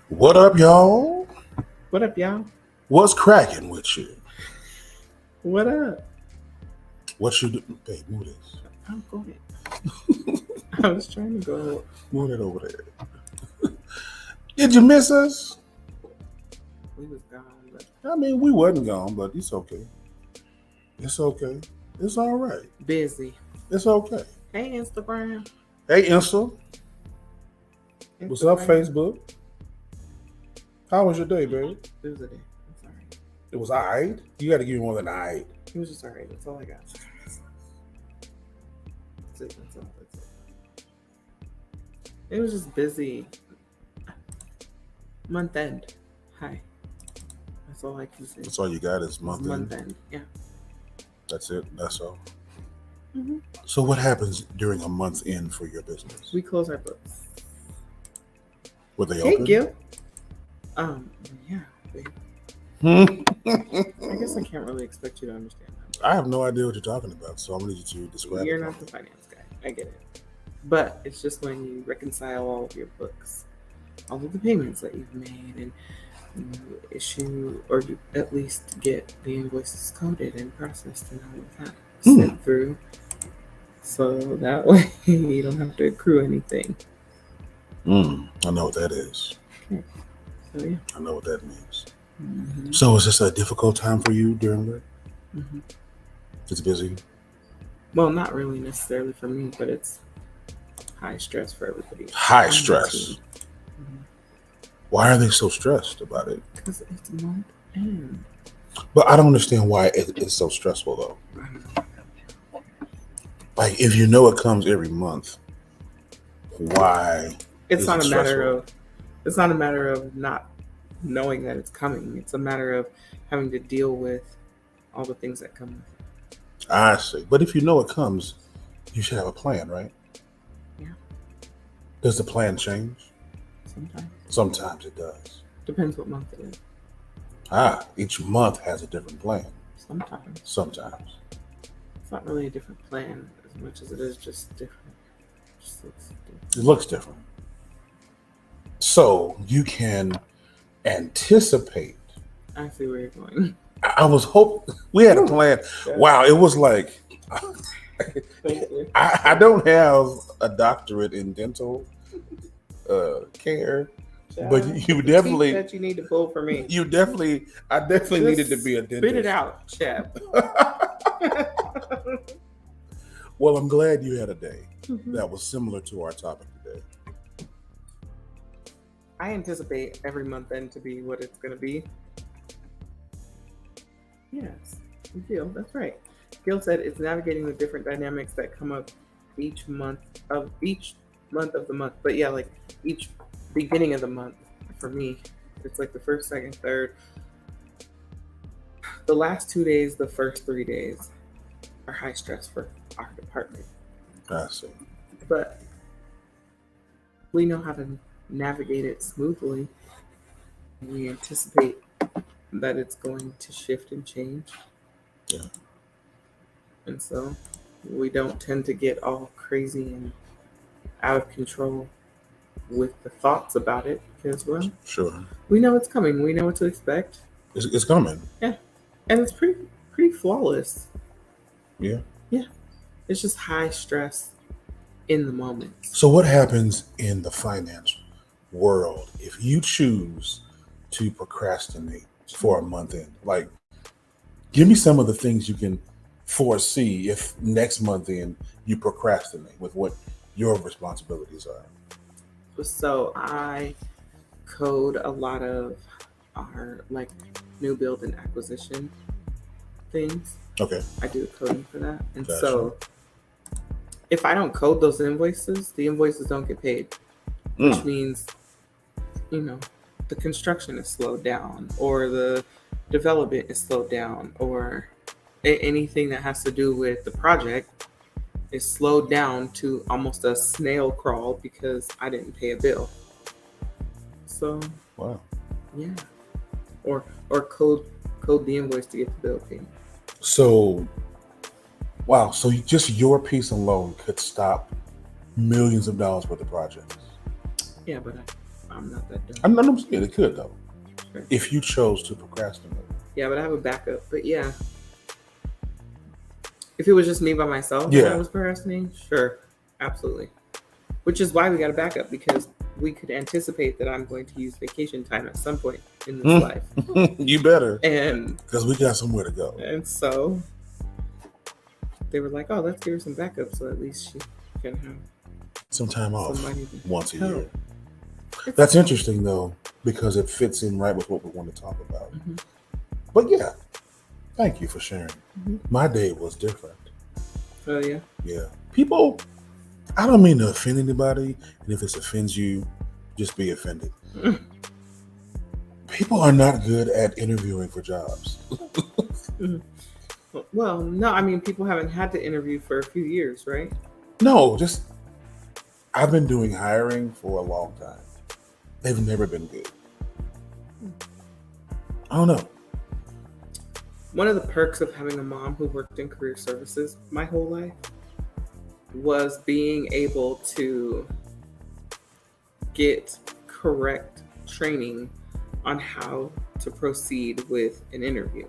What up, y'all? What up, y'all? What's cracking with you? What up? What you do? Hey, move this. I'm going. I was trying to go. Move it over there. Did you miss us? We was gone, but I mean, we wasn't gone, but it's okay. It's okay. It's all right. busy. It's okay. Hey, Instagram. Hey, Insta. What's up, Facebook? How was your day, babe? It was a day. It's all right. It was all right. You got to give me more than all right. It was just all right. That's all I got. That's all. It was just busy. Month end. Hi. That's all I can say. That's all you got is month Month end. end. Yeah. That's it. That's all. Mm-hmm. So what happens during a month's end for your business? We close our books. Were they Hey, open? Gil. Yeah. Hmm? I guess I can't really expect you to understand that. I have no idea what you're talking about, so I'm going to need you to describe You're it. not the finance guy. I get it. But it's just when you reconcile all of your books, all of the payments that you've made, and you issue or you at least get the invoices coded and processed and all of that sent through. So that way you don't have to accrue anything. I know what that is. Okay. So yeah. I know what that means. Mm-hmm. So is this a difficult time for you during work? Mm-hmm. It's busy? Well, not really necessarily for me, but it's high stress for everybody. High stress. Mm-hmm. Why are they so stressed about it? Because it's month end. But I don't understand why it's so stressful, though. Like, if you know it comes every month, why? It's not a matter stressful? of. It's not a matter of not knowing that it's coming. It's a matter of having to deal with all the things that come with it. I see. But if you know it comes, you should have a plan, right? Yeah. Does the plan change? Sometimes. Sometimes it does. Depends what month it is. Each month has a different plan. Sometimes. Sometimes. It's not really a different plan as much as it is just different. It just looks different. It looks different. So you can anticipate. I see where you're going. I was hoping we had a plan. Yeah. Wow, it was like Thank you. I don't have a doctorate in dental care, but you The definitely teeth that you need to pull for me. I definitely Just needed to be a dentist. Spit it out, chap. Well, I'm glad you had a day Mm-hmm. that was similar to our topic today. I anticipate every month end to be what it's going to be. Yes, Gil, that's right. Gil said it's navigating the different dynamics that come up each month of the month. But yeah, like each beginning of the month for me, it's like the first, second, third. The last 2 days, the first 3 days are high stress for our department. I see. But we know how to navigate it smoothly. We anticipate that it's going to shift and change. Yeah. And so we don't tend to get all crazy and out of control with the thoughts about it because, well, Sure. we know it's coming. We know what to expect. It's coming. Yeah. And it's pretty flawless. Yeah. Yeah. It's just high stress in the moment. So what happens in the finance world if you choose to procrastinate for a month end? Like, give me some of the things you can foresee if next month end you procrastinate with what your responsibilities are. So I code a lot of our like new build and acquisition things. Okay. I do the coding for that. And Gotcha. so if I don't code those invoices, the invoices don't get paid, which means, the construction is slowed down or the development is slowed down or anything that has to do with the project is slowed down to almost a snail crawl because I didn't pay a bill. So, Wow. yeah. Or code the invoice to get the bill paid. So, wow. So just your piece alone could stop millions of dollars worth of projects. Yeah, but I'm not that dumb. I'm saying it could though, Sure. if you chose to procrastinate. Yeah, but I have a backup. But yeah, if it was just me by myself and Yeah. I was procrastinating, sure, absolutely. Which is why we got a backup, because we could anticipate that I'm going to use vacation time at some point in this life. You better, And because we got somewhere to go. And so they were like, "Oh, let's give her some backup, so at least she can have Some time off somebody to once a help." year. That's interesting though, because it fits in right with what we want to talk about. Mm-hmm. But yeah, thank you for sharing. Mm-hmm. My day was different. Oh yeah. Yeah. People, I don't mean to offend anybody, and if this offends you, just be offended. People are not good at interviewing for jobs. Well, no, I mean, people haven't had to interview for a few years, right? No, just I've been doing hiring for a long time. They've never been good. I don't know. One of the perks of having a mom who worked in career services my whole life was being able to get correct training on how to proceed with an interview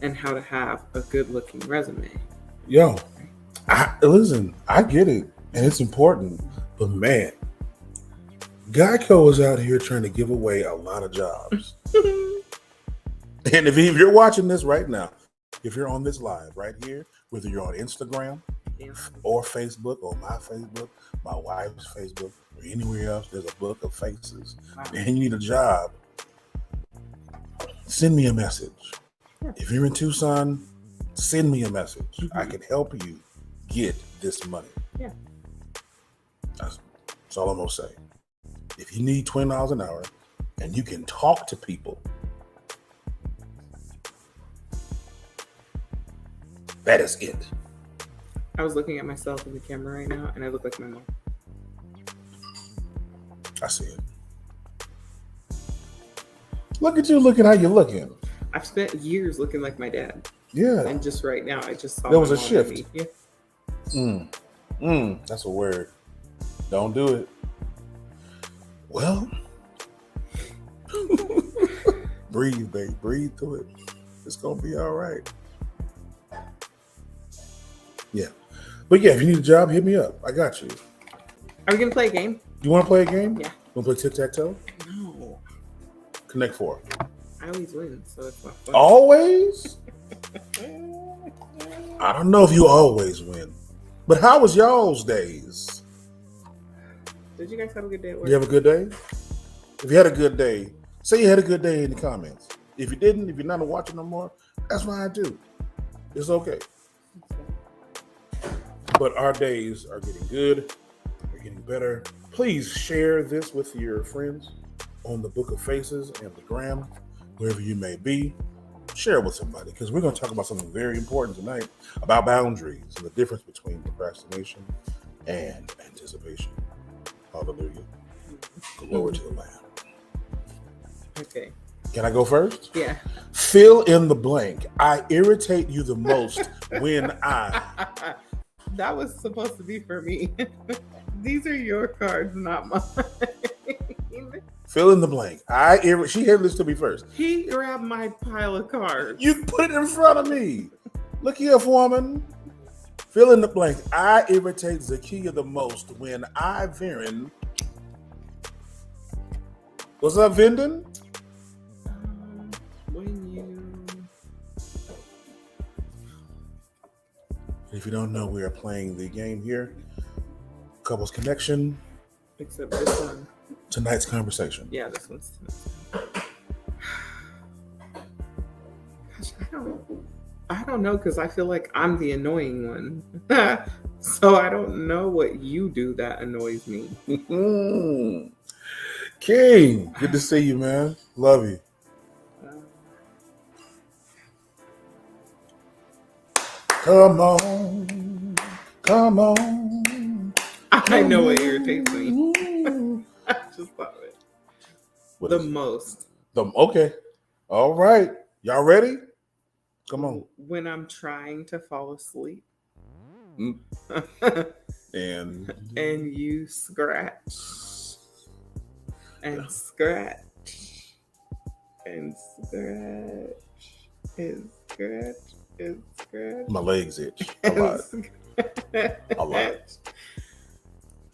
and how to have a good looking resume. Yo, listen, I get it, and it's important, but man, Geico is out here trying to give away a lot of jobs. And if you're watching this right now, if you're on this live right here, whether you're on Instagram or Facebook or my Facebook, my wife's Facebook, or anywhere else, there's a book of faces, and you need a job, send me a message. If you're in Tucson, send me a message. I can help you get this money. Yeah. That's all I'm going to say. If you need $20 an hour and you can talk to people, that is it. I was looking at myself in the camera right now, and I look like my mom. I see it. Look at you looking how you're looking. I've spent years looking like my dad. Yeah. And just right now, I just saw There was my a mom shift. in me. Yeah. That's a word. Don't do it. Well, breathe, babe. Breathe through it. It's going to be all right. Yeah. But yeah, if you need a job, hit me up. I got you. Are we going to play a game? You want to play a game? Yeah. Want to play tic-tac-toe? No. Connect Four. I always win, so it's not fun. Always? I don't know if you always win. But how was y'all's days? Did you guys have a good day at work? You have a good day? If you had a good day, say you had a good day in the comments. If you didn't, if you're not watching no more, that's fine too. It's okay. But our days are getting good. They're getting better. Please share this with your friends on the Book of Faces and the Gram, wherever you may be. Share it with somebody, because we're going to talk about something very important tonight about boundaries and the difference between procrastination and anticipation. Hallelujah. Glory to the Lamb. Okay. Can I go first? Yeah. Fill in the blank. I irritate you the most when I. That was supposed to be for me. These are your cards, not mine. Fill in the blank. She handed this to me first. He grabbed my pile of cards. You put it in front of me. Look here, foreman. Fill in the blank. I irritate Zakiya the most when I Viren. What's up, Vinden? When you. If you don't know, we are playing the game here. Couples Connection. Except this one. Tonight's conversation. Yeah, this one's Gosh, I don't know, because I feel like I'm the annoying one. So I don't know what you do that annoys me. King, good to see you, man. Love you. Come on. Come on. I know what irritates me. I just thought of it. What The is it? most. Okay. All right. Y'all ready? Come on. When I'm trying to fall asleep. And And you scratch and scratch and scratch and scratch and scratch. My legs itch a lot. A lot.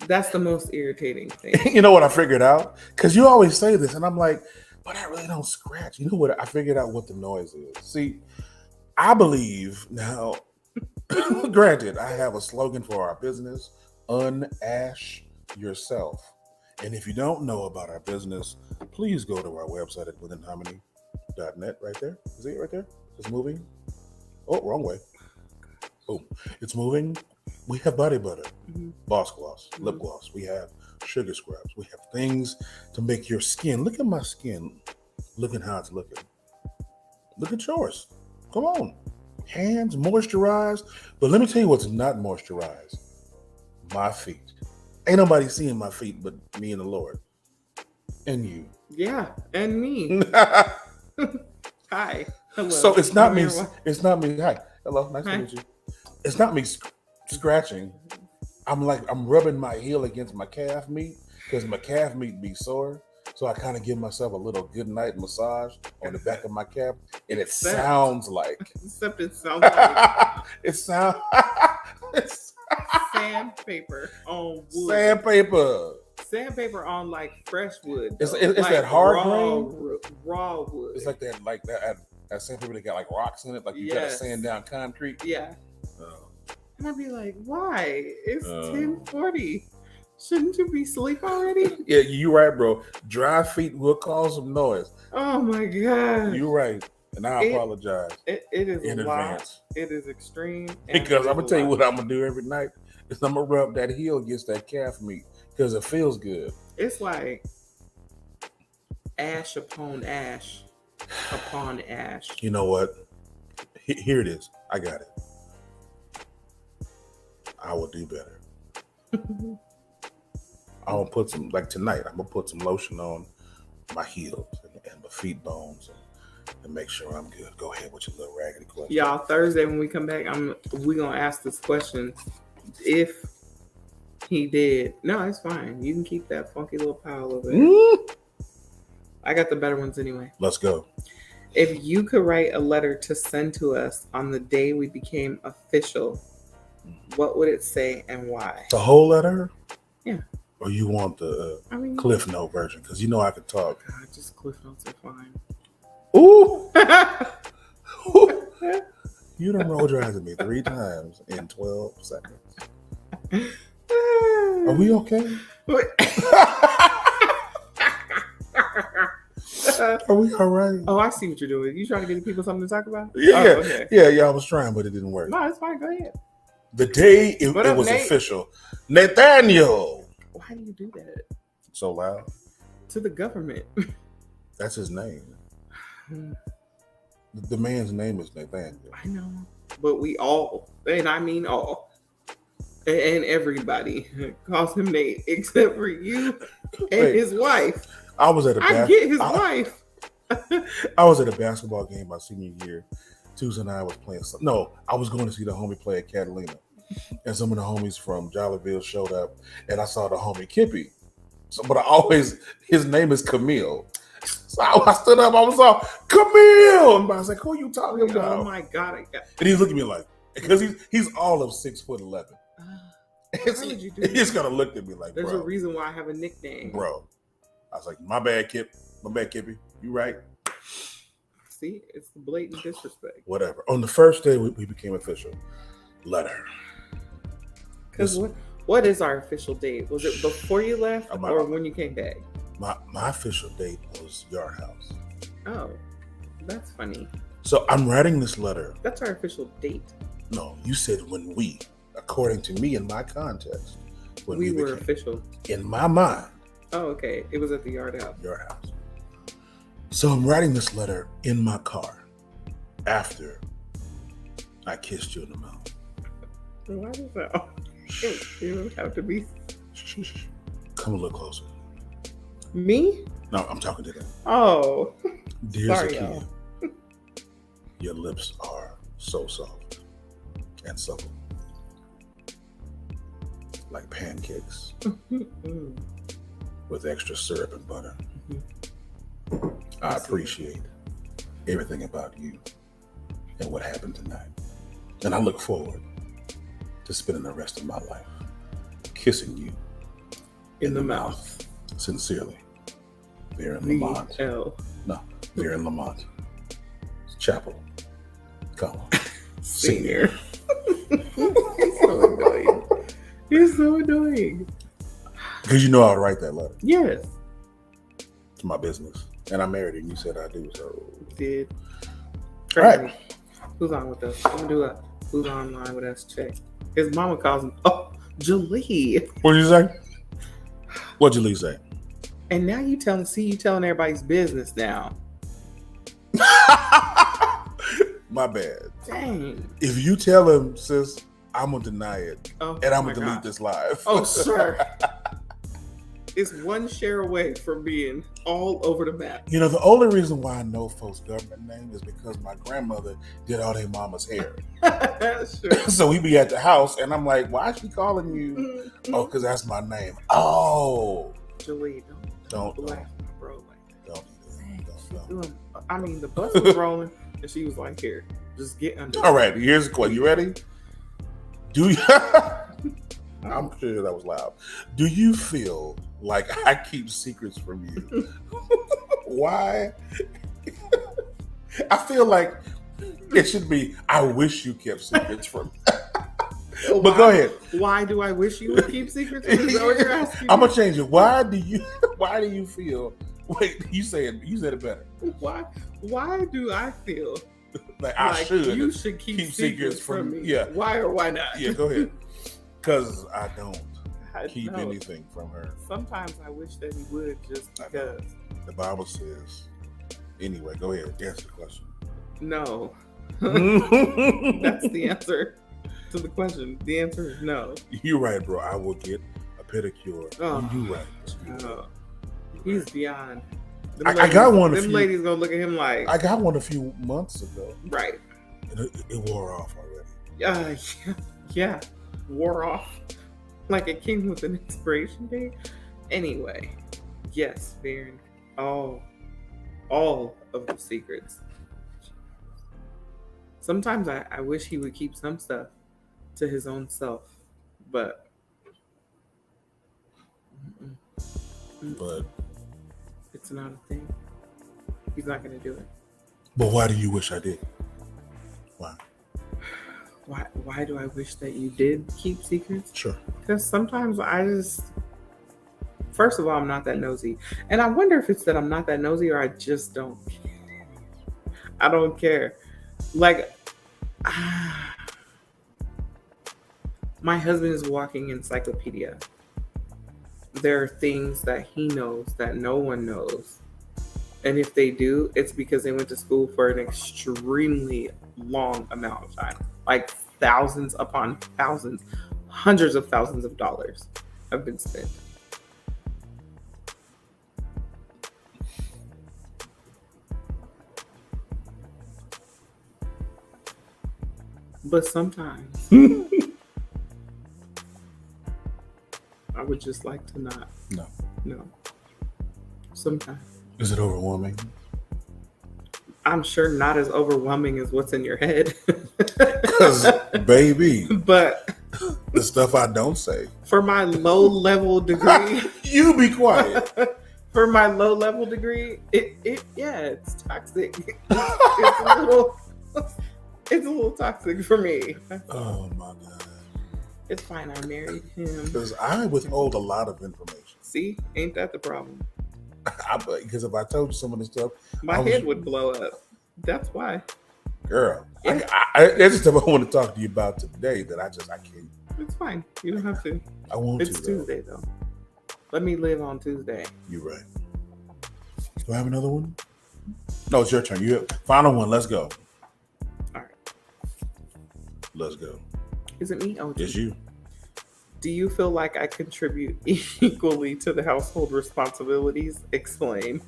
That's the most irritating thing. You know what I figured out? Because you always say this, and I'm like, but I really don't scratch. You know what? I figured out what the noise is. See, I believe now, granted, I have a slogan for our business, unash yourself. And if you don't know about our business, please go to our website at withinharmony.net right there. Is it right there? It's moving. Oh, wrong way. Oh, it's moving. We have body butter, boss gloss, lip gloss. We have sugar scrubs. We have things to make your skin. Look at my skin. Look at how it's looking. Look at yours. Come on. Hands moisturized. But let me tell you what's not moisturized. My feet. Ain't nobody seeing my feet but me and the Lord. And you. Yeah, and me. Hi. Hello. So it's not me. It's not me. Hi. Hello. Nice to meet you. It's not me scratching. I'm rubbing my heel against my calf meat because my calf meat be sore. So I kind of give myself a little good night massage on the back of my calf, and it sounds like. Except it sounds like. It sounds. Sandpaper on wood. Sandpaper on like fresh wood. It's like that hard grain. Raw wood. It's like that sandpaper that got like rocks in it, like you gotta sand down concrete. Yeah. And I'd be like, why? It's 10:40. Shouldn't you be asleep already? Yeah, you're right, bro. Dry feet will cause some noise. Oh my God. You're right. And I apologize. It is in advance. It is extreme. Because I'm gonna tell you what I'm gonna do every night is I'm gonna rub that heel against that calf meat because it feels good. It's like ash upon ash upon ash. You know what? Here it is. I got it. I will do better. I'm gonna put some, like tonight, I'm gonna put some lotion on my heels and my feet bones and make sure I'm good. Go ahead with your little raggedy question. Y'all, Thursday when we come back, we gonna ask this question. If he did, no, it's fine. You can keep that funky little pile over there. I got the better ones anyway. Let's go. If you could write a letter to send to us on the day we became official, what would it say and why? The whole letter? Yeah. Or you want the Cliff Note version? Because you know I could talk. God, just Cliff Notes are fine. Ooh! You done rolled your eyes at me 3 times in 12 seconds. Are we okay? Are we all right? Oh, I see what you're doing. You trying to get people something to talk about? Yeah, oh, okay. yeah. I was trying, but it didn't work. No, it's fine. Go ahead. The day it was official, Nathaniel. Why do you do that? So loud. To the government. That's his name. The man's name is Nathaniel. I know, but we all, and I mean all, and everybody calls him Nate except for you and his wife. I was at I get his wife. I was at a basketball game my senior year. Tuesday and I was playing. No, I was going to see the homie play at Catalina, and some of the homies from Jollyville showed up, and I saw the homie Kippy. So, but his name is Camille. So I stood up. I was all Camille, and I was like, "Who are you talking about?" Oh my God! And he's looking at me like, because he's all of 6'11". Why would you do that? He's gonna look at me like, there's bro, a reason why I have a nickname, bro. I was like, my bad, Kippy. You right? See, it's the blatant disrespect. Whatever. On the first day we became official. Letter. Because what is our official date? Was it before you left or when you came back? My official date was Yard House. Oh, that's funny. So I'm writing this letter. That's our official date. No, you said when we, according to me in my context, when we were official. In my mind. Oh, okay. It was at the Yard House. Yard House. So I'm writing this letter in my car after I kissed you in the mouth. Why does that? You don't have to be. Come a little closer. Me? No, I'm talking to them. Oh. Dear Sorry, Zakiya, your lips are so soft and supple, like pancakes. with extra syrup and butter. Mm-hmm. I appreciate everything about you and what happened tonight. And I look forward to spending the rest of my life kissing you in the mouth. Sincerely, Baron Lamont. L. No, Baron Lamont. Chapel. Come on. Senior. You're so annoying. You're so annoying. Because you know I would write that letter. Yes. It's my business. And I married you and you said I do, so. Did. All right. Who's on with us? I'm going to do a who's online with us check. His mama calls him, Jalee. What did you say? What'd Jalee say? And now you telling everybody's business now. My bad. Dang. If you tell him, sis, I'm going to deny it. Oh, and I'm going to delete this live. Oh, sir. It's one share away from being all over the map. You know, the only reason why I know folks' government name is because my grandmother did all their mama's hair. Sure. So we be at the house, and I'm like, why is she calling you? Mm-hmm. Oh, because that's my name. Oh. Joey, don't laugh, my bro. Don't. I mean, the bus was rolling, and she was like, here, just get under. All right, here's the question. You ready? Do you... I'm sure that was loud. Do you feel like I keep secrets from you? Why? I feel like it should be, I wish you kept secrets from me. But go ahead. Why do I wish you would keep secrets from me? Is that what you're asking? I'm gonna change it. Why do you feel, wait, you said it better. Why do I feel like I should you should keep secrets from me? Yeah. Why or why not? Yeah, go ahead. Because I don't keep know. anything from her. Sometimes I wish that he would, just because. The Bible says. Anyway, go ahead. Answer the question. No. That's the answer to the question. The answer is no. You're right, bro. I will get a pedicure. Oh. You're right. No. He's beyond. I got one. Them ladies gonna look at him like. I got one a few months ago. Right. And it wore off already. Yeah. Wore off. Like it came with an expiration date. Anyway, yes, Baron. All of the secrets. Sometimes I wish he would keep some stuff to his own self, but it's not a thing. He's not going to do it. But why do you wish I did? Why? Why do I wish that you did keep secrets? Sure. Because sometimes first of all, I'm not that nosy. And I wonder if it's that I'm not that nosy or I just don't care. I don't care. Like, my husband is a walking encyclopedia. There are things that he knows that no one knows. And if they do, it's because they went to school for an extremely long amount of time. Like thousands upon thousands, hundreds of thousands of dollars have been spent. But sometimes I would just like to not. No. Sometimes. Is it overwhelming? I'm sure not as overwhelming as what's in your head. Because, baby, but the stuff I don't say. For my low level degree. You be quiet. For my low level degree, it's toxic. It's a little toxic for me. Oh my God. It's fine. I married him. Because I withhold a lot of information. See? Ain't that the problem? Because if I told you some of this stuff, my head would blow up. That's why. Girl, yeah. That's the stuff I want to talk to you about today that I can't. It's fine. You don't have to. I want It's Tuesday, though. Let me live on Tuesday. You're right. Do I have another one? No, it's your turn. You have final one. Let's go. All right. Let's go. Is it me? Oh, it's you. Do you feel like I contribute equally to the household responsibilities? Explain.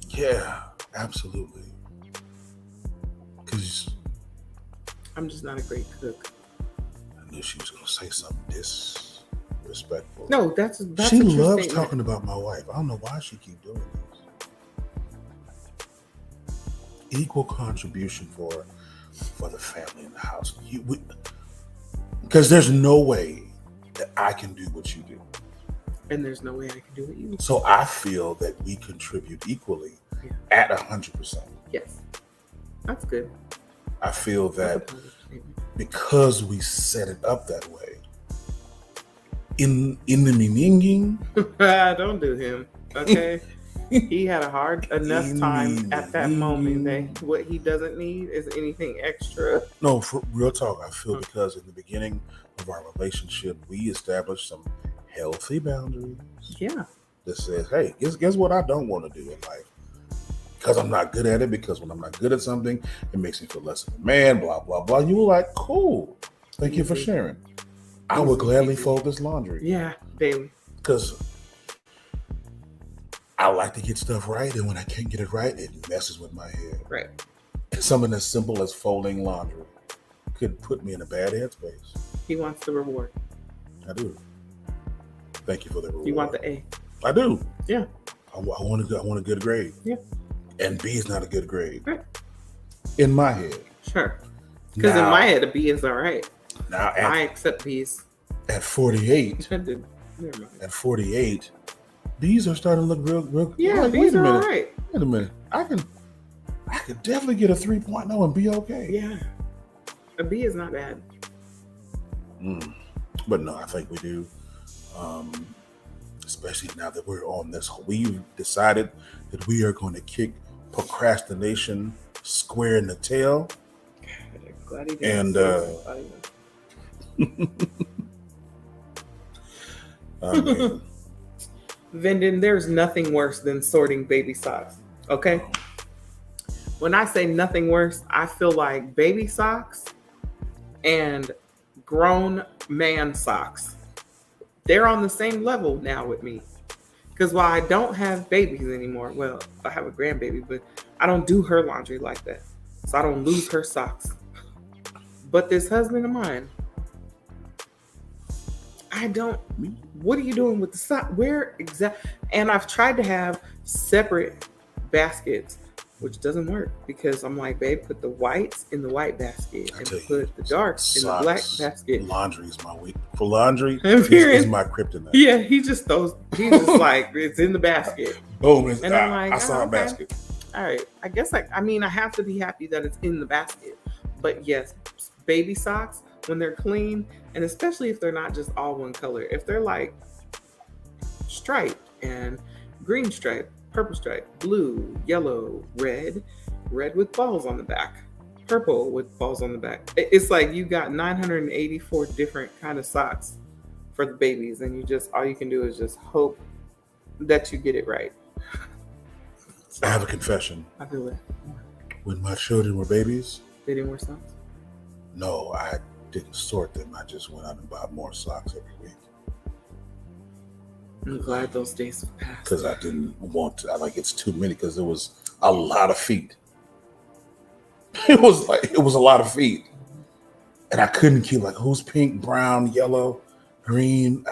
Yeah, absolutely. Because I'm just not a great cook. I knew she was going to say something respectful. No, that's She a true loves statement. talking about my wife. I don't know why she keep doing this. Equal contribution for the family in the house. Because there's no way that I can do what you do. And there's no way I can do what you do. So I feel that we contribute equally at 100%. Yes. That's good. I feel That's a that positive statement. because we set it up that way, in the meaning, Don't do him. Okay. He had a hard enough time at that moment that what he doesn't need is anything extra. No, for real talk, I feel because in the beginning of our relationship, we established some healthy boundaries. Yeah. That says, hey, guess what I don't want to do in life? Because I'm not good at it, because when I'm not good at something, it makes me feel less of a man, blah, blah, blah. You were like, cool. Thank you for sharing. I would gladly fold this laundry. Yeah, daily. Because I like to get stuff right, and when I can't get it right, it messes with my head. Right. Something as simple as folding laundry could put me in a bad headspace. He wants the reward. I do. Thank you for the reward. You want the A. I do. Yeah. I want a good grade. Yeah. And B is not a good grade. Right. In my head. Sure. Because in my head, a B is all right. Now I accept B's. At 48, Never mind. at 48, B's are starting to look real. Yeah, like, B's are all right. Wait a minute. I could definitely get a 3.0 and be okay. Yeah. A B is not bad. But no, I think we do. Especially now that we're on this, we've decided that we are going to kick procrastination square in the tail. Glad he did. And I mean, Vindon, there's nothing worse than sorting baby socks. Okay? When I say nothing worse, I feel like baby socks and grown man socks. They're on the same level now with me. Because while I don't have babies anymore, well, I have a grandbaby, but I don't do her laundry like that. So I don't lose her socks. But this husband of mine, I don't. What are you doing with the sock? Where exactly? And I've tried to have separate baskets, which doesn't work because I'm like, babe, put the whites in the white basket and put the darks in the black basket. Laundry is my week. For laundry, is my kryptonite. Yeah, he's just like, it's in the basket. Boom. And I'm like, I saw a okay. basket. All right. I guess I have to be happy that it's in the basket. But yes, baby socks, when they're clean, and especially if they're not just all one color, if they're like striped and green stripe, purple stripe, blue, yellow, red with balls on the back, purple with balls on the back. It's like you got 984 different kind of socks for the babies, and all you can do is just hope that you get it right. I have a confession. I feel it. When my children were babies, They didn't wear socks? no, I didn't sort them. I just went out and bought more socks every week. I'm glad those days have passed. Because I didn't want to. It's too many because there was a lot of feet. It was a lot of feet. And I couldn't keep who's pink, brown, yellow, green.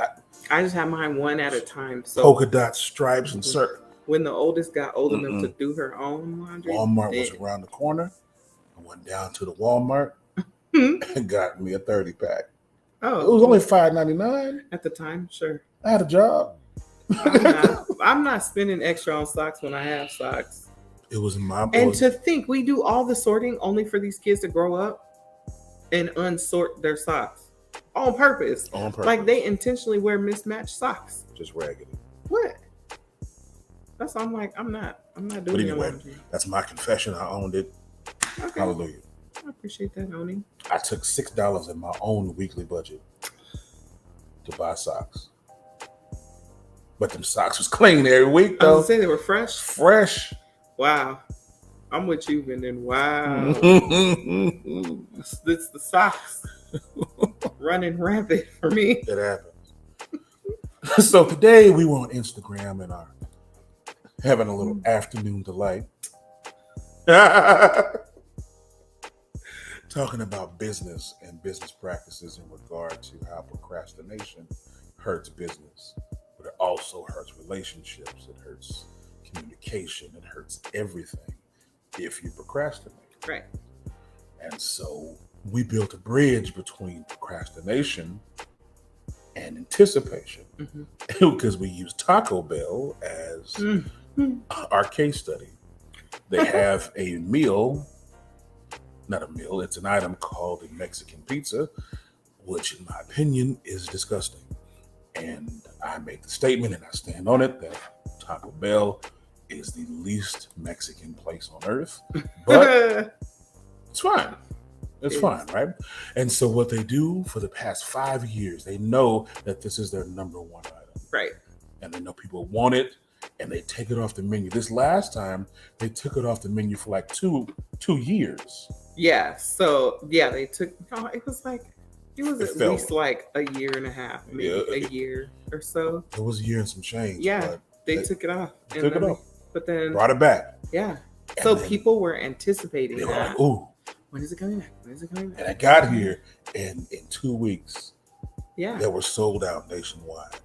I just had mine one at a time. So polka dot stripes and circles. When the oldest got old enough to do her own laundry, Walmart was around the corner. I went down to the Walmart and got me a 30-pack. Oh, it was only $5.99 at the time. Sure, I had a job. I'm not spending extra on socks when I have socks. It was my. And to think we do all the sorting only for these kids to grow up and unsort their socks on purpose. On purpose. Like they intentionally wear mismatched socks. Just raggedy. What? That's I'm like, I'm not doing but anyway, laundry. That's my confession. I owned it. Okay. Hallelujah. I appreciate that, owning. I took $6 in my own weekly budget to buy socks. But them socks was clean every week, though. I was gonna say they were fresh. Fresh. Wow. I'm with you, Vindon. Wow. It's the socks running rampant for me. It happens. So today we were on Instagram and are having a little afternoon delight. Talking about business and business practices in regard to how procrastination hurts business, but it also hurts relationships. It hurts communication. It hurts everything if you procrastinate. Right. And so we built a bridge between procrastination and anticipation because we use Taco Bell as our case study. They have a meal, not a meal, it's an item called a Mexican pizza, which in my opinion is disgusting. And I make the statement and I stand on it that Taco Bell is the least Mexican place on earth, but it's fine. It's fine, right? And so what they do for the past 5 years, they know that this is their number one item. Right. And they know people want it and they take it off the menu. This last time, they took it off the menu for like two years. Yeah. So, yeah, they took, it was at felt least like a year and a half, maybe a year or so. It was a year and some change. Yeah. They took it off. Took it off. But then brought it back. Yeah. So people were anticipating they were that. like, ooh. When is it coming back? When is it coming back? And I got here, and in 2 weeks, yeah, they were sold out nationwide.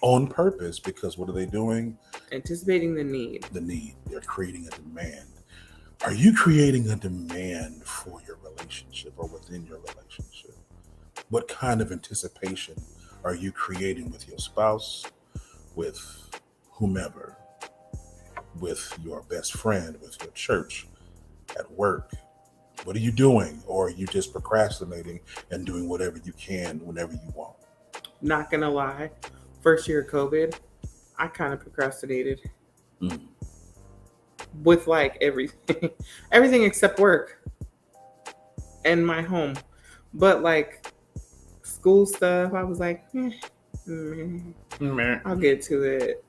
On purpose, because what are they doing? Anticipating the need. The need. They're creating a demand. Are you creating a demand for your relationship or within your relationship? What kind of anticipation are you creating with your spouse, with whomever, with your best friend, with your church, at work? What are you doing? Or are you just procrastinating and doing whatever you can whenever you want? Not gonna lie, first year of COVID, I kind of procrastinated with like everything except work and my home. But like school stuff, I was like, I'll get to it.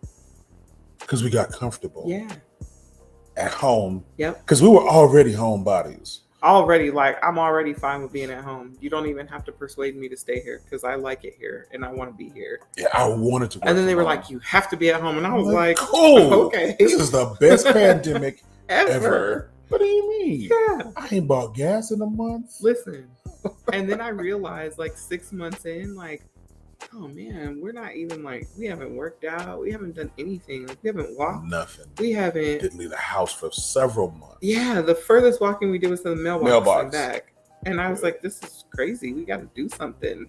Because we got comfortable. Yeah. At home. Yep. Because we were already homebodies. I'm already fine with being at home. You don't even have to persuade me to stay here because I like it here and I want to be here. Yeah, I wanted to work. And then they were home. like, you have to be at home. And I was like, cool. Okay. This is the best pandemic ever. What do you mean? Yeah. I ain't bought gas in a month. Listen. And then I realized like 6 months in, like, oh man, we're not even like, we haven't worked out. We haven't done anything. Like, we haven't walked. Nothing. We haven't. Didn't leave the house for several months. Yeah. The furthest walking we did was to the mailbox. And back. And I was like, this is crazy. We got to do something.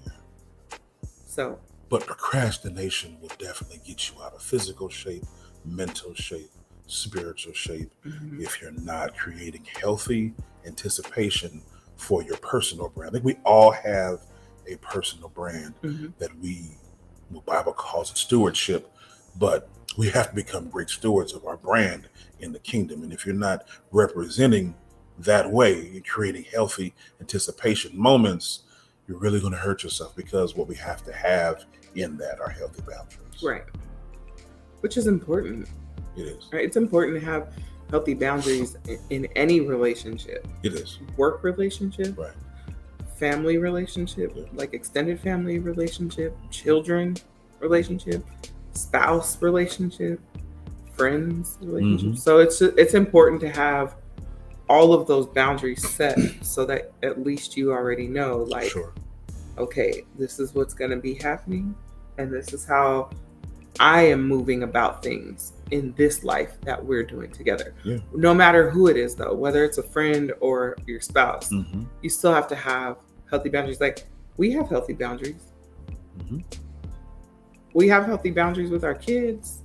So. But procrastination will definitely get you out of physical shape, mental shape, spiritual shape, if you're not creating healthy anticipation for your personal brand. I think we all have a personal brand that the Bible calls it stewardship, but we have to become great stewards of our brand in the kingdom. And if you're not representing that way and creating healthy anticipation moments, you're really going to hurt yourself, because what we have to have in that are healthy boundaries. Right. Which is important. It is. Right? It's important to have healthy boundaries in any relationship. It is. Work relationship. Right. Family relationship, like extended family relationship, children relationship, spouse relationship, friends relationship. So it's important to have all of those boundaries set so that at least you already know, like, okay, this is what's going to be happening, and this is how I am moving about things in this life that we're doing together. Yeah. No matter who it is, though, whether it's a friend or your spouse, you still have to have healthy boundaries. Like, we have healthy boundaries. We have healthy boundaries with our kids.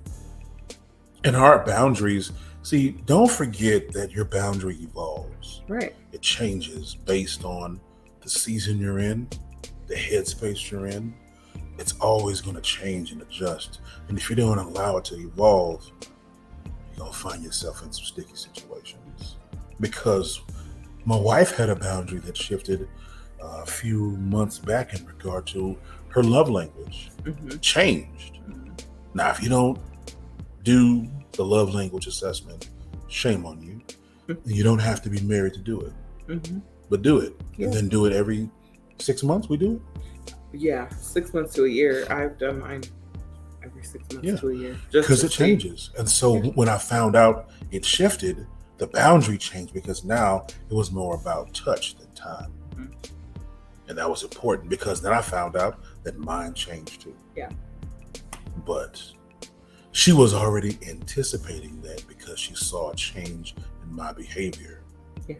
And our boundaries, see, don't forget that your boundary evolves. Right. It changes based on the season you're in, the headspace you're in. It's always going to change and adjust. And if you don't allow it to evolve, you're going to find yourself in some sticky situations. Because my wife had a boundary that shifted a few months back in regard to her love language. It changed. Now, if you don't do the love language assessment, shame on you. You don't have to be married to do it. But do it. And then do it every 6 months. We do it. Yeah, 6 months to a year. I've done mine every 6 months to a year. Because it changes. And so when I found out it shifted, the boundary changed, because now it was more about touch than time. And that was important, because then I found out that mine changed too. Yeah. But she was already anticipating that because she saw a change in my behavior. Yeah.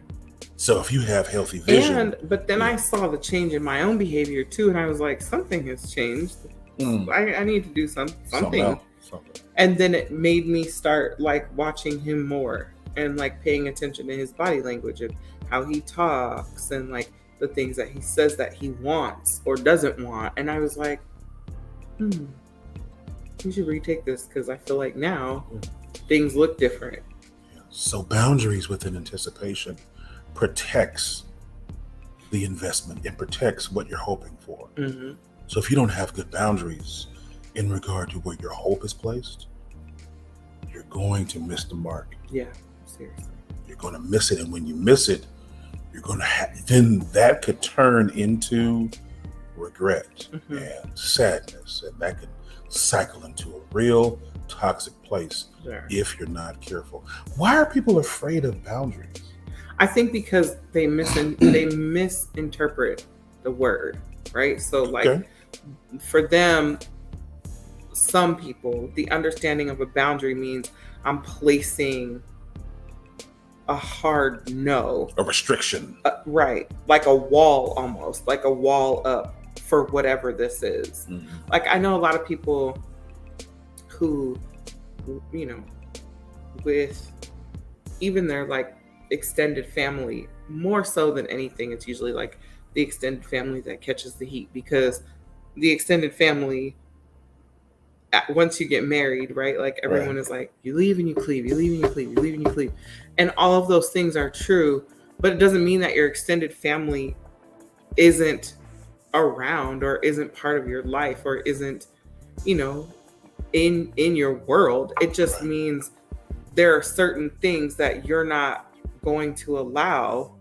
So if you have healthy vision, but then I saw the change in my own behavior too, and I was like, something has changed. I need to do something. And then it made me start like watching him more and like paying attention to his body language and how he talks and like the things that he says that he wants or doesn't want. And I was like, you should retake this because I feel like now things look different. So boundaries within anticipation protects the investment. It protects what you're hoping for. Mm-hmm. So if you don't have good boundaries in regard to where your hope is placed, you're going to miss the mark. Yeah, seriously. You're going to miss it. And when you miss it, you're going to then that could turn into regret and sadness. And that could cycle into a real toxic place if you're not careful. Why are people afraid of boundaries? I think because they misinterpret the word, right? So like for them, some people, the understanding of a boundary means I'm placing a hard no. A restriction. Right. Like a wall almost, like a wall up for whatever this is. Mm-hmm. Like I know a lot of people who, you know, with even their like extended family, more so than anything, it's usually like the extended family that catches the heat because the extended family, once you get married, right? Like everyone is like, you leave and you cleave, you leave and you cleave, you leave and you cleave. And all of those things are true, but it doesn't mean that your extended family isn't around or isn't part of your life or isn't, you know, in your world. It just means there are certain things that you're not going to allow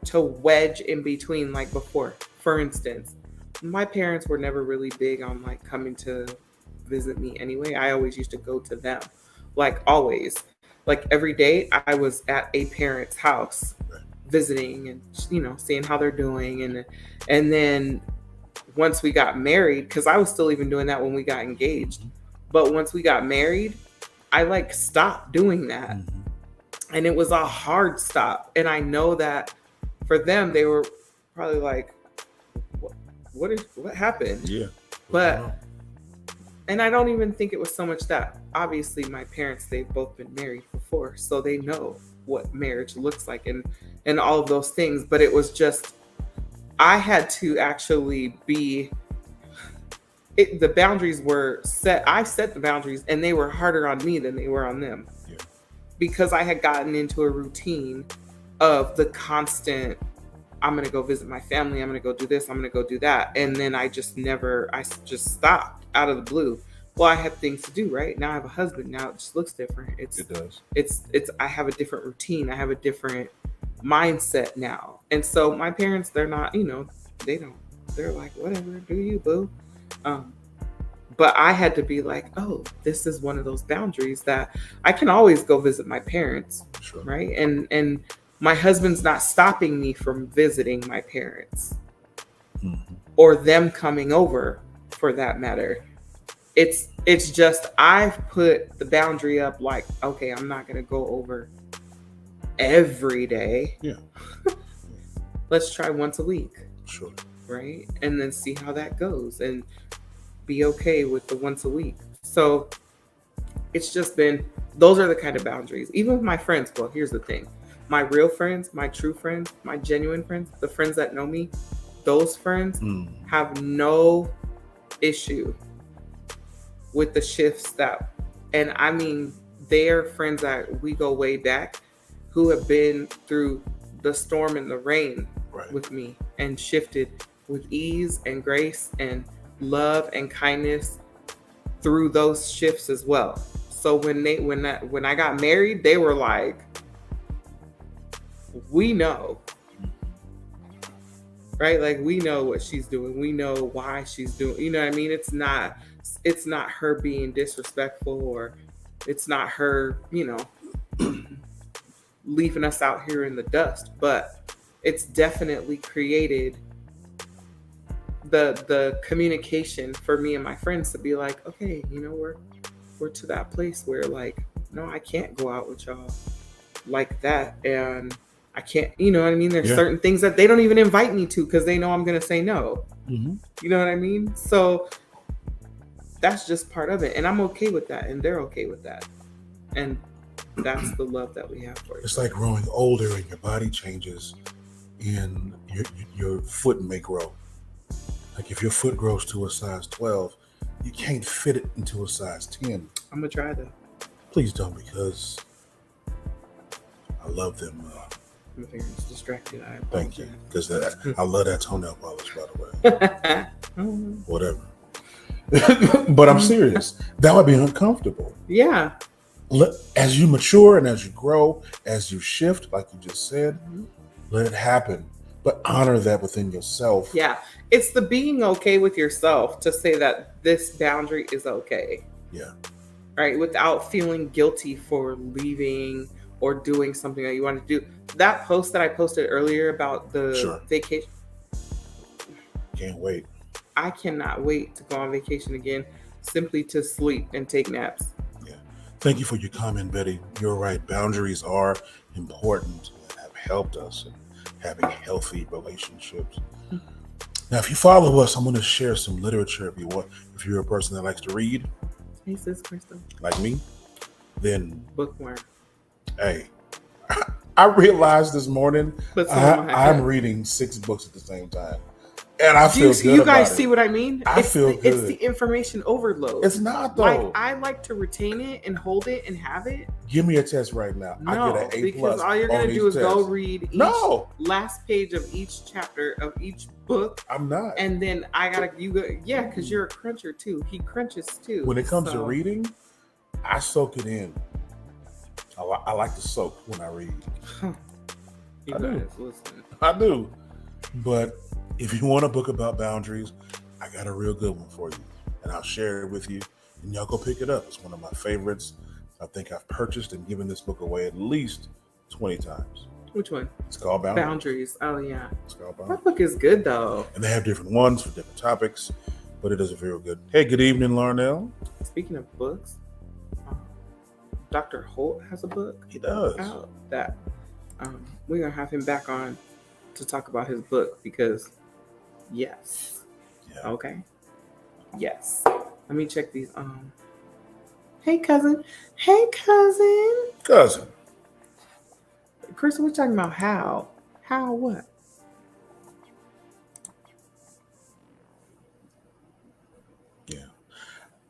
to wedge in between. Like before, for instance, my parents were never really big on like coming to visit me anyway. I always used to go to them, like always, like every day I was at a parent's house visiting and, you know, seeing how they're doing. And then once we got married, because I was still even doing that when we got engaged, but once we got married, I like stopped doing that. And it was a hard stop. And I know that for them, they were probably like, what happened? Yeah. And I don't even think it was so much that. Obviously, my parents, they've both been married before, so they know what marriage looks like and all of those things. But it was just, I had to actually the boundaries were set. I set the boundaries and they were harder on me than they were on them. Yeah. Because I had gotten into a routine of the constant, I'm going to go visit my family. I'm going to go do this. I'm going to go do that. And then I just stopped out of the blue. Well, I have things to do, right? Now I have a husband. Now it just looks different. It does. I have a different routine. I have a different mindset now. And so my parents, they're not, you know, they're like, whatever, do you, boo? But I had to be like, oh, this is one of those boundaries that I can always go visit my parents. Sure. Right. And my husband's not stopping me from visiting my parents or them coming over for that matter. It's just, I've put the boundary up like, okay, I'm not going to go over every day. Yeah. Let's try once a week. Sure. Right. And then see how that goes and be okay with the once a week. So it's just been, those are the kind of boundaries. Even with my friends. Well, here's the thing. My real friends, my true friends, my genuine friends, the friends that know me, those friends have no issue with the shifts that, and I mean, they're friends that we go way back who have been through the storm and the rain with me and shifted with ease and grace and love and kindness through those shifts as well. So when I got married, they were like, we know, right? Like we know what she's doing. We know why she's doing, you know what I mean? It's not her being disrespectful or it's not her, you know, leaving us out here in the dust, but it's definitely created the communication for me and my friends to be like, okay, we're to that place where like, no, I can't go out with y'all like that, and I can't, you know what I mean? There's certain things that they don't even invite me to because they know I'm gonna say no. Mm-hmm. You know what I mean? So that's just part of it, and I'm okay with that, and they're okay with that, and that's the love that we have for you. It's like growing older and your body changes, and your foot may grow. Like if your foot grows to a size 12, you can't fit it into a size 10. I'm gonna try that. Please don't, because I love them. My fingers distracted. I Thank you, because I love that toenail polish, by the way. Whatever. But I'm serious. That would be uncomfortable. Yeah. As you mature and as you grow, as you shift, like you just said, let it happen. But honor that within yourself. Yeah. It's the being okay with yourself to say that this boundary is okay. Yeah. Right? Without feeling guilty for leaving or doing something that you want to do. That post that I posted earlier about the vacation. Can't wait. I cannot wait to go on vacation again, simply to sleep and take naps. Yeah. Thank you for your comment, Betty. You're right. Boundaries are important and have helped us in having healthy relationships. Now, if you follow us, I'm going to share some literature if you want. If you're a person that likes to read, hey sis, Crystal, like me, then bookworm. Hey, I realized this morning I'm reading 6 books at the same time, and I feel good. You guys see what I mean? I feel good. It's the information overload. It's not though. Like I like to retain it and hold it and have it. Give me a test right now. No, I get an A+. Because all you're gonna do is go read each last page of each chapter of each book. I'm not. And then because you're a cruncher too. He crunches too. When it comes to reading, I soak it in. I like to soak when I read. I do. But if you want a book about boundaries, I got a real good one for you. And I'll share it with you. And y'all go pick it up. It's one of my favorites. I think I've purchased and given this book away at least 20 times. Which one? It's called Boundaries. Oh, yeah. It's called Boundaries. That book is good, though. And they have different ones for different topics. But it is a very good. Hey, good evening, Larnell. Speaking of books, Dr. Holt has a book. He does. Out that we're gonna have him back on to talk about his book because yes. Yeah. Okay. Yes. Let me check these. Hey cousin. Cousin. Chris, we're talking about how what?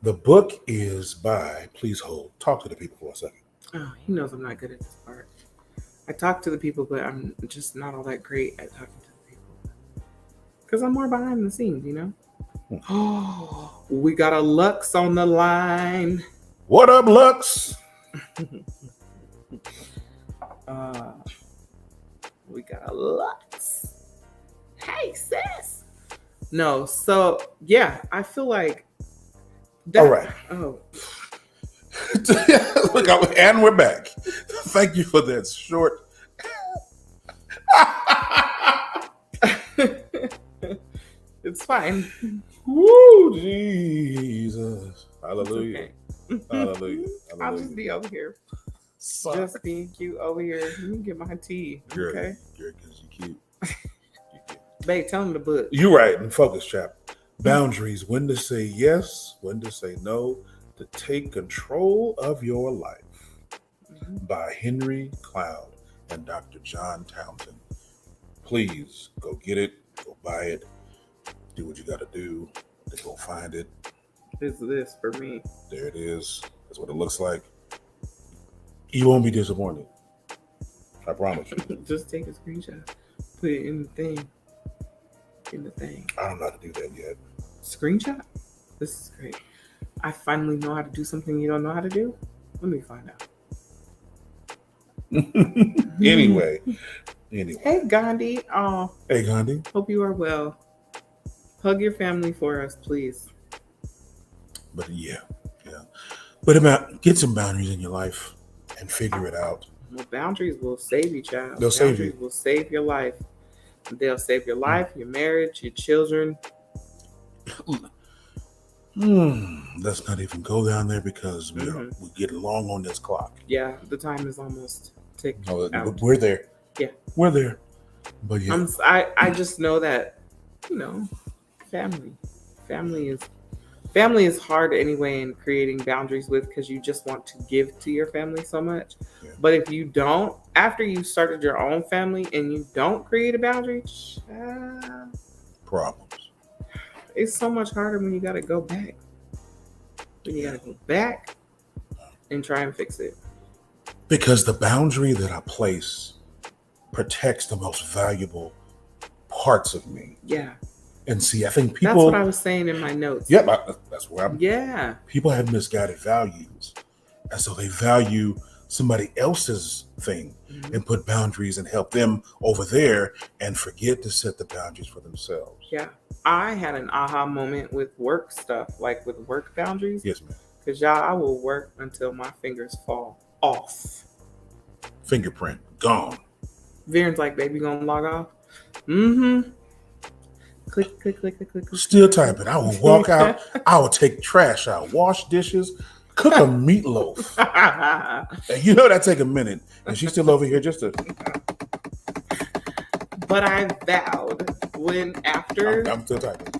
The book is by, please hold, talk to the people for a second. Oh, he knows I'm not good at this part. I talk to the people, but I'm just not all that great at talking to the people. Because I'm more behind the scenes, you know? Oh, we got a Lux on the line. What up, Lux? We got a Lux. Hey, sis. No, so, yeah, I feel like all right. Oh. And we're back. Thank you for that short. It's fine. Woo, Jesus. Hallelujah. Okay. Hallelujah. I'll just be over here. Sorry. Just being cute over here. Let me get my tea. Girl, okay. Girl, because you're cute. Babe, tell him the book. You're right. In focus, chap. Boundaries, when to say yes, when to say no, to take control of your life. By Henry Cloud and Dr. John Townsend. Please go get it, go buy it, do what you got to do, then go find it. It's this for me. There it is. That's what it looks like. You won't be disappointed. I promise you. Just take a screenshot, put it in the thing. I don't know how to do that yet. Screenshot? This is great. I finally know how to do something you don't know how to do. Let me find out. Anyway. Hey, Gandhi. Oh. Hey, Gandhi. Hope you are well. Hug your family for us, please. But yeah. But get some boundaries in your life and figure it out. Well, boundaries will save you, child. They'll save you. Boundaries will save your life. They'll save your life, your marriage, your children. Let's not even go down there because we're getting long on this clock. Yeah, the time is almost ticked out. We're there. Yeah, we're there. But yeah, I just know that, family is hard anyway in creating boundaries with, because you just want to give to your family so much. Yeah. But if you don't, after you started your own family and you don't create a boundary, problems. It's so much harder when you got to go back. When you got to go back and try and fix it. Because the boundary that I place protects the most valuable parts of me. Yeah. And see, I think people... That's what I was saying in my notes. Yep, that's where I'm... Yeah. People have misguided values. And so they value somebody else's thing and put boundaries and help them over there and forget to set the boundaries for themselves. Yeah. I had an aha moment with work stuff, like with work boundaries. Yes, ma'am. Because y'all, I will work until my fingers fall off. Fingerprint, gone. Viren's like, baby, gonna log off? Mm-hmm. Click, click, click, click, click. Still typing. I will walk out. I will take trash out, wash dishes, cook a meatloaf. And you know that take a minute. And she's still over here just to... But I vowed when after... I'm still typing.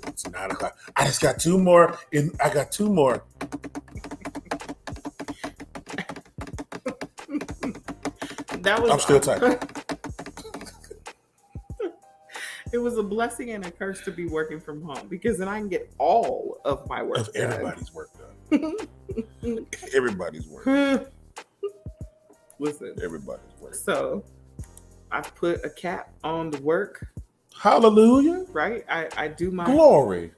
It's 9 o'clock. I just got 2 more. I got 2 more. I'm still typing. It was a blessing and a curse to be working from home, because then I can get all of my work done. Everybody's work done. Everybody's work. Listen. Everybody's work. So I've put a cap on the work. Hallelujah. Right? I do my glory.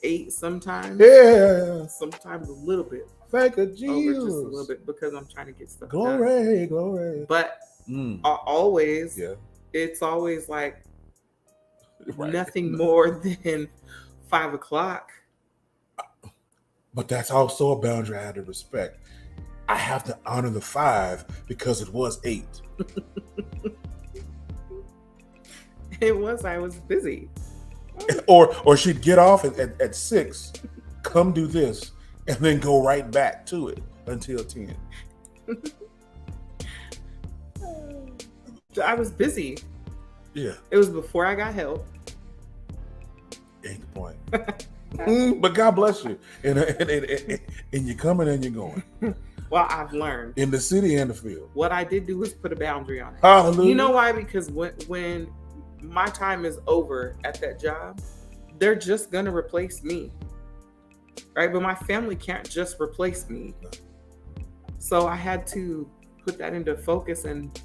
8 sometimes. Yeah. Sometimes a little bit. Thank you, Jesus. Over just a little bit, because I'm trying to get stuff done. Glory. But always, yeah. It's always like right. Nothing more than 5 o'clock. But that's also a boundary I had to respect. I have to honor the 5 because it was 8. It was. I was busy. Or she'd get off at 6, come do this, and then go right back to it until 10. I was busy. Yeah. It was before I got help. Ain't the point. But God bless you. And you're coming and you're going. Well, I've learned. In the city and the field. What I did do was put a boundary on it. Hallelujah. You know why? Because when my time is over at that job, they're just going to replace me. Right? But my family can't just replace me. So I had to put that into focus and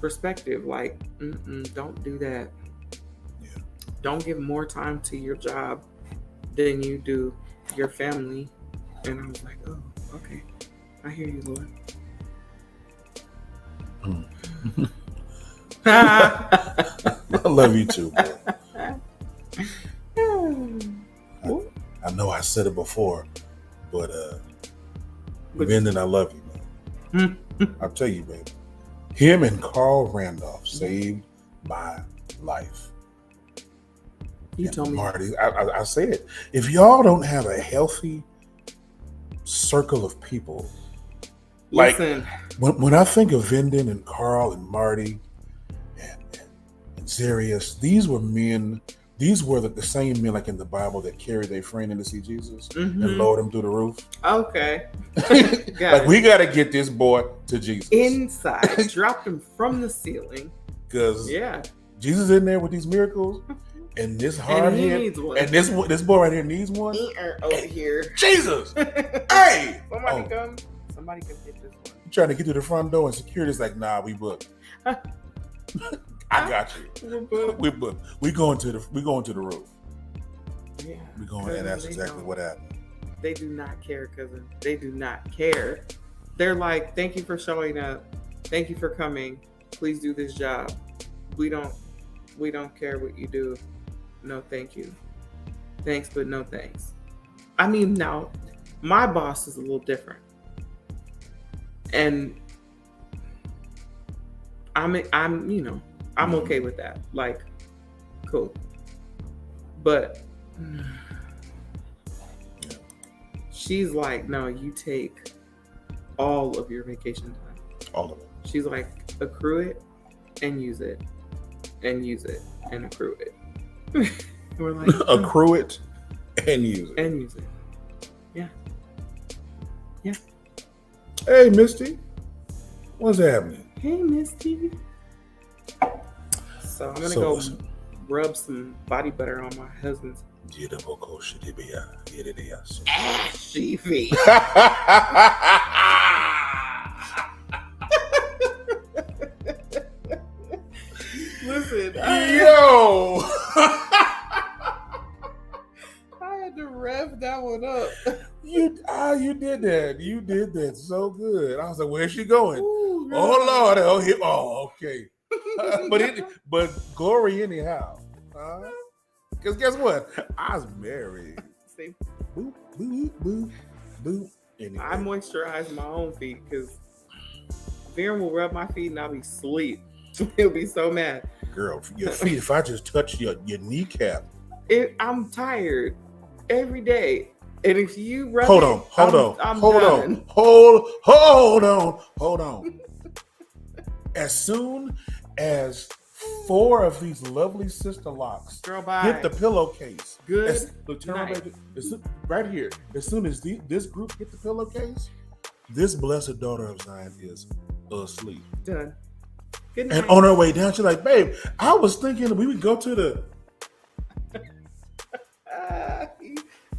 perspective. Like, don't do that. Yeah. Don't give more time to your job than you do your family. And I was like, oh, okay. I hear you, Lord. I love you too, I know I said it before, but Brendan, I love you, man. I'll tell you, baby. Him and Carl Randolph saved my life. You told me. Marty, I say it. If y'all don't have a healthy circle of people, listen. Like when I think of Vindon and Carl and Marty and Zarius, these were men. These were the same men, like in the Bible, that carried their friend in to see Jesus and lowered him through the roof. Okay. We got to get this boy to Jesus. Inside. Dropped him from the ceiling. Because Jesus in there with these miracles, and this hard head, and this boy right here needs one. Over here. Jesus! Hey! Somebody come get this one. You trying to get through the front door, and security's like, nah, we booked. I got you. We booked. We going to the roof. Yeah. We going, and that's exactly what happened. They do not care, cousin. They do not care. They're like, thank you for showing up. Thank you for coming. Please do this job. We don't care what you do. No, thank you. Thanks, but no thanks. I mean, now my boss is a little different, and I'm okay with that. Like, cool. But Yeah. She's like, no, you take all of your vacation time. All of it. She's like, accrue it and use it and use it and accrue it. We're like, accrue it and use it. and use it. Yeah. Yeah. Hey, Misty, what's happening? Hey, Misty. So I'm gonna go rub some body butter on my husband's ashy feet. Listen, Yo! I had to rev that one up. You did that. You did that so good. I was like, where's she going? Ooh, Oh Lord! Okay. But glory anyhow. Because guess what? I was married. See, Boop, boop, boop, boop. Anyway. I moisturize my own feet because Varen will rub my feet and I'll be asleep. He'll be so mad. Girl, your feet, if I just touch your kneecap. I'm tired every day. And if you rub Hold it, on. I'm Hold done. on. As soon as 4 of these lovely sister locks Girl, bye. hit the pillowcase. Good Look, turn night. back. Right here. As soon as this group hit the pillowcase, this blessed daughter of Zion is asleep. Done. Good night. And on her way down, she's like, babe, I was thinking we would go to the...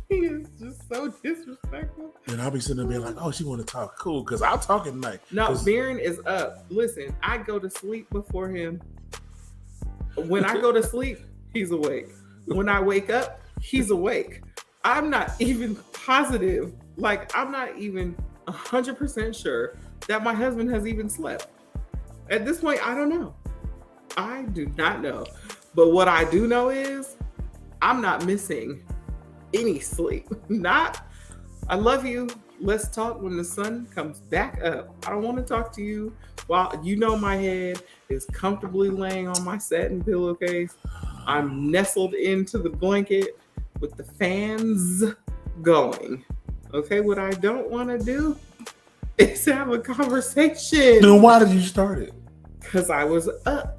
He is just so disrespectful. And I'll be sitting there being like, oh, she want to talk. Cool, because I'll talk at night. No, 'Cause- Varen is up. Listen, I go to sleep before him. When I go to sleep, he's awake. When I wake up, he's awake. I'm not even positive. Like, I'm not even 100% sure that my husband has even slept. At this point, I don't know. I do not know. But what I do know is I'm not missing any sleep. I love you. Let's talk when the sun comes back up. I don't want to talk to you while my head is comfortably laying on my satin pillowcase. I'm nestled into the blanket with the fans going. Okay, what I don't want to do is have a conversation. Then why did you start it? Because I was up.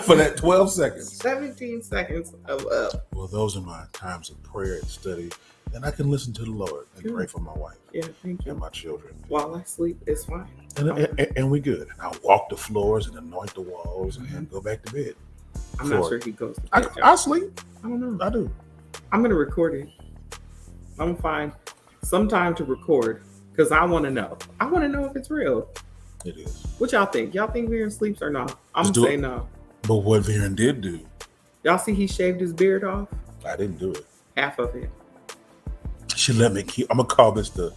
For that 12 seconds. 17 seconds of up. Well, those are my times of prayer and study. And I can listen to the Lord and Good. pray for my wife Yeah, thank you. and my children. While I sleep, it's fine. And we good. And I'll walk the floors and anoint the walls and go back to bed. I'm not sure he goes to bed. I sleep. I don't know. I do. I'm going to record it. I'm going to find some time to record because I want to know. I want to know if it's real. It is. What y'all think? Y'all think Varen sleeps or not? I'm Let's going to do say it. no. But what Varen did do, Y'all see he shaved his beard off? I didn't do it. Half of it. She let me keep. I'm gonna call this the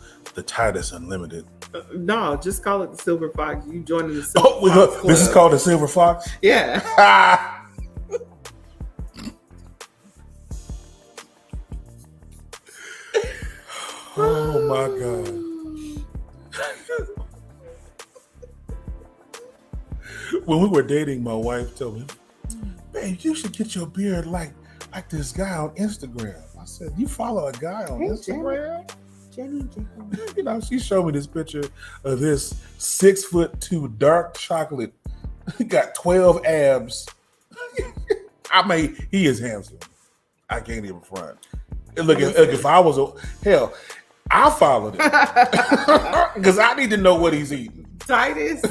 Titus Unlimited. No, just call it the Silver Fox. You joining the Silver Oh, Fox Club. this is called the Silver Fox. Yeah. Oh my God. When we were dating, my wife told me, babe, you should get your beard like this guy on Instagram. I said, you follow a guy on Instagram? Jenny. You know, she showed me this picture of this 6'2" dark chocolate. He got 12 abs. I mean, he is handsome. I can't even front. And look, if I was I followed him because I need to know what he's eating. Titus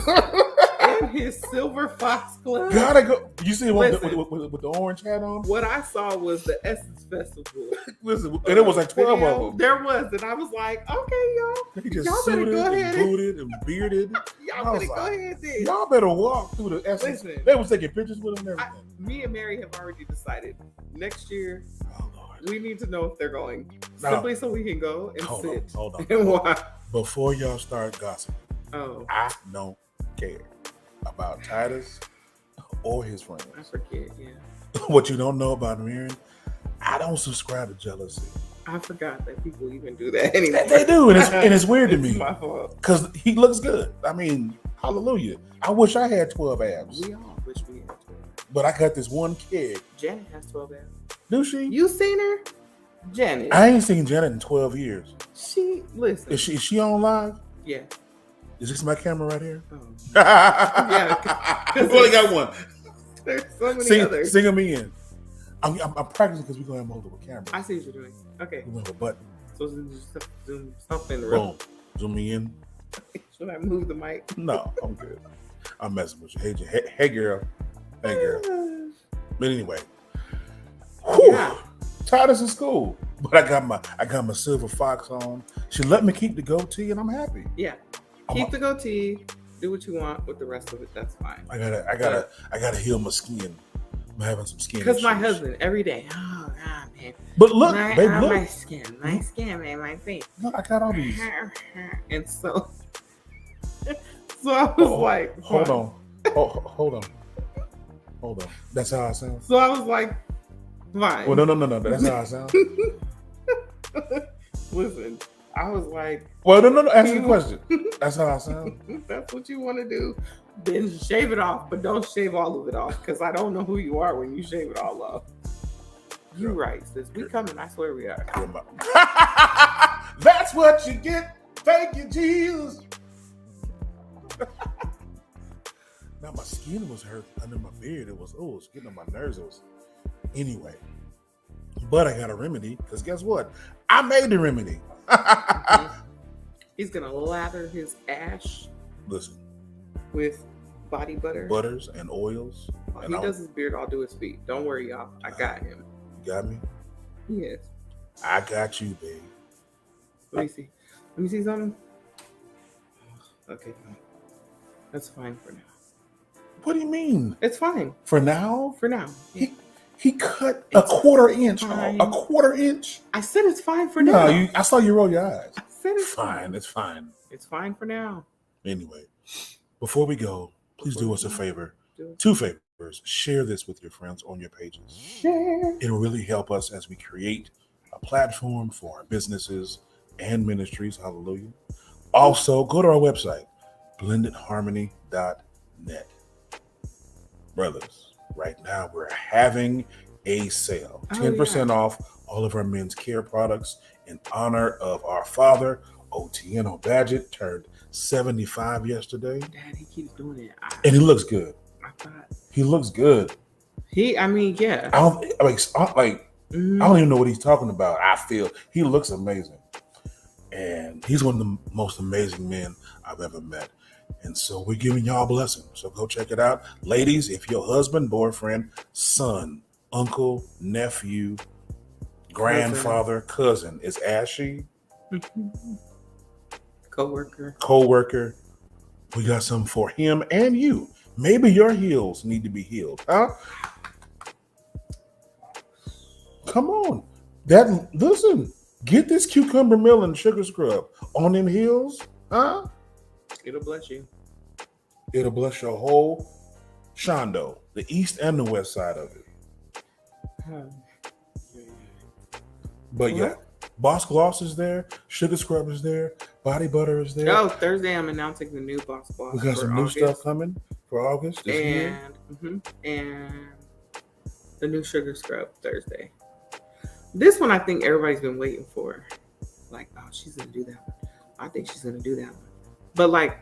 and his Silver Fox Club. Gotta go. You see him with Listen. the orange hat on? What I saw was the Essence Festival. Listen, and it was like 12 Video. of them. There was, and I was like, okay, y'all. He just Y'all better suited go and ahead. booted and bearded. Y'all I was better go like, ahead then. Y'all better walk through the Essence. Listen. They was taking pictures with him and everything. Me and Mary have already decided next year Oh, Lord. we need to know if they're going. No. Simply so we can go and Hold sit on. and watch. Before y'all start gossiping, Oh, I don't care about Titus or his friends. I forget. Yeah, What you don't know about Miriam, I don't subscribe to jealousy. I forgot that people even do that anymore. They do, and it's weird to It's me my fault. because he looks good. I mean, hallelujah. I wish I had 12 abs, We all wish we had 12. but I got this one kid. Janet has 12 abs. Do she? You seen her? Janet. I ain't seen Janet in 12 years. Listen. Is she on live? Yeah. Is this my camera right here? Oh. Yeah. We only got one. There's so many others. Sing them in. I'm practicing because we're going to have multiple cameras. I see what you're doing. Okay. We have a button. So zoom stuff in the room. Boom. Zoom me in. Should I move the mic? No, I'm good. I'm messing with you. Hey girl. Hey girl. But anyway. Whew, Yeah. Titus in school. But I got my silver fox on. She let me keep the goatee and I'm happy. Yeah. Keep the goatee. Do what you want with the rest of it. That's fine. I gotta heal my skin. I'm having some skin. Because my issues. husband every day. Oh God, man. But look, babe, look. My skin, man, my face. Look, I got all these. And so I was like, hold on. Hold on. That's how I sound. So I was like, fine. Well, no. That's how I sound. Listen, I was like, well, no. Answer the question. That's how I sound. That's what you want to do. Then shave it off, but don't shave all of it off because I don't know who you are when you shave it all off. You right, sis. We coming. I swear we are. That's what you get. Thank you, Jesus. Now my skin was hurt under my beard. It was getting on my nerves. Anyway. But I got a remedy because guess what? I made the remedy. He's gonna lather his ash. Listen. With body butter. Butters and oils. He does his beard, I'll do his feet. Don't worry, y'all. I got him. You got me? Yes. I got you, babe. Let me see something. Okay. That's fine for now. What do you mean? It's fine. For now? For now. He cut a quarter inch off. A quarter inch? I said it's fine for now. No, I saw you roll your eyes. I said it's fine. It's fine. It's fine for now. Anyway, before we go, please do us a favor. 2 favors. Share this with your friends on your pages. It'll really help us as we create a platform for our businesses and ministries. Hallelujah. Also, go to our website, blendedharmony.net. Brothers, right now we're having a sale. 10% off all of our men's care products in honor of our father, Otieno Badgett, turned 75 yesterday. Dad, he keeps doing it. And he looks good. He looks good. Yeah. I don't even know what he's talking about. I feel he looks amazing. And he's one of the most amazing men I've ever met. And so we're giving y'all a blessing. So go check it out. Ladies, if your husband, boyfriend, son, uncle, nephew, grandfather, cousin is ashy, co-worker, we got something for him and you. Maybe your heels need to be healed, huh? Come on. Listen, get this cucumber meal and sugar scrub on them heels, huh? It'll bless you. It'll bless your whole shondo, the east and the west side of it. But yeah, Boss Gloss is there, sugar scrub is there, body butter is there. Oh, Thursday I'm announcing the new Boss Gloss. We got some new stuff coming for August. And the new sugar scrub Thursday. This one I think everybody's been waiting for. Like, oh, she's gonna do that one. I think she's gonna do that one. But like,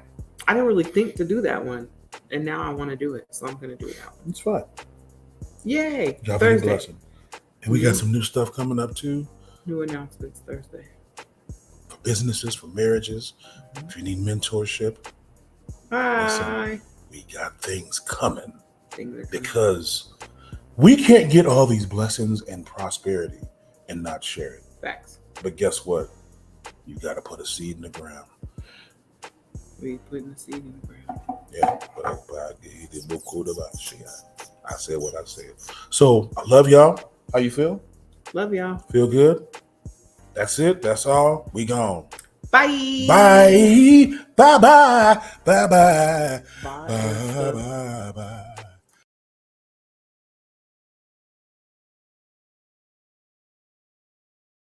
I didn't really think to do that one, and now I want to do it, so I'm gonna do that one. It's fun. Yay! Drop Thursday. a blessing. And we got some new stuff coming up too. New announcements Thursday. For businesses, for marriages. If you need mentorship. Hi. We got things coming. Things because we can't get all these blessings and prosperity and not share it. Facts. But guess what? You got to put a seed in the ground. We putting the seed in the ground. Yeah, but I said what I said. So I love y'all. How you feel? Love y'all. Feel good? That's it. That's all. We gone. Bye. Bye. Bye. Bye. Bye. Bye. Bye. Bye. Bye. Bye.